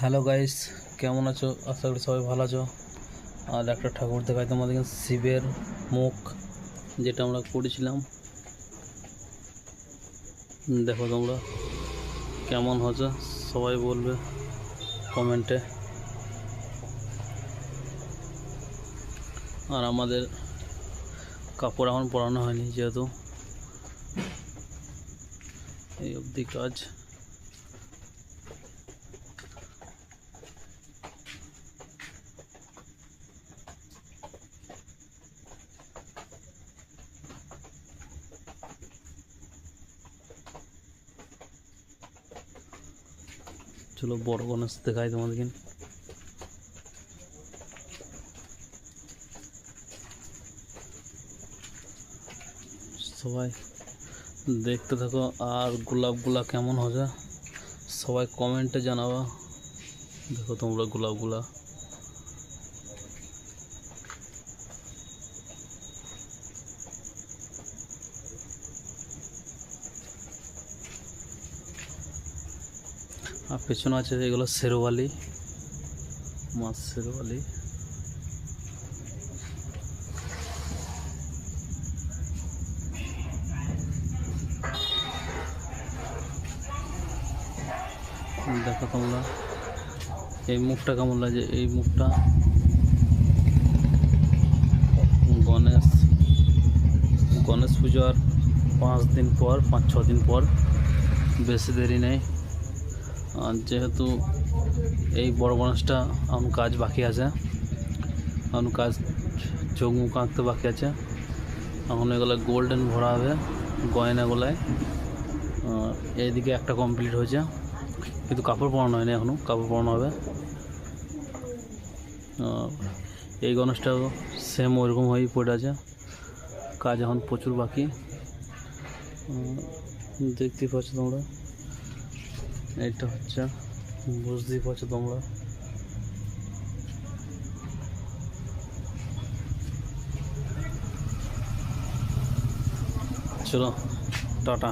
Hello guys, কেমন আছো? আশা করি সবাই ভালো আছো। আর একটা ঠাকুর দেখাই তোমাদেরকে, শিবের মুখ, যেটা আমরা করেছিলাম। দেখো তোমরা কেমন হচ্ছে, সবাই বলবে কমেন্টে। আর আমাদের কাপড় এখন পরানো হয়নি, যেহেতু এই অবধি কাজ। চলো বড় গণেশ দেখাই তোমাদেরকে। সবাই দেখতে থাকো। আর গোলাপগুলা কেমন হচ্ছে সবাই কমেন্টে জানাবা। দেখো তোমরা গোলাপগুলা আর পেছনে আছে এগুলো শেরওয়ালি, মাছ শেরওয়ালি। দেখো তোমরা এই মুখটা কেমন লাগে। এই মুখটা গণেশ পুজোর 5 দিন পর, 5-6 দিন পর, বেশি দেরি নেই। আর যেহেতু এই বড় গণেশটা এখন কাজ বাকি আছে, এখন কাজ চোখ মুখ আঁকতে বাকি আছে। এখন এগুলো গোল্ডেন ভরা হবে গয়নাগুলায়। এইদিকে একটা কমপ্লিট হয়েছে, কিন্তু কাপড় পরানো হয়নি, এখনও কাপড় পরানো হবে। এই গণেশটাও সেম ওইরকম হয়েই পড়ে আছে, কাজ এখন প্রচুর বাকি। দেখতেই পাচ্ছ তোমরা, এইটা হচ্ছে, বুঝতেই পারছো তোমরা। চলো টাটা।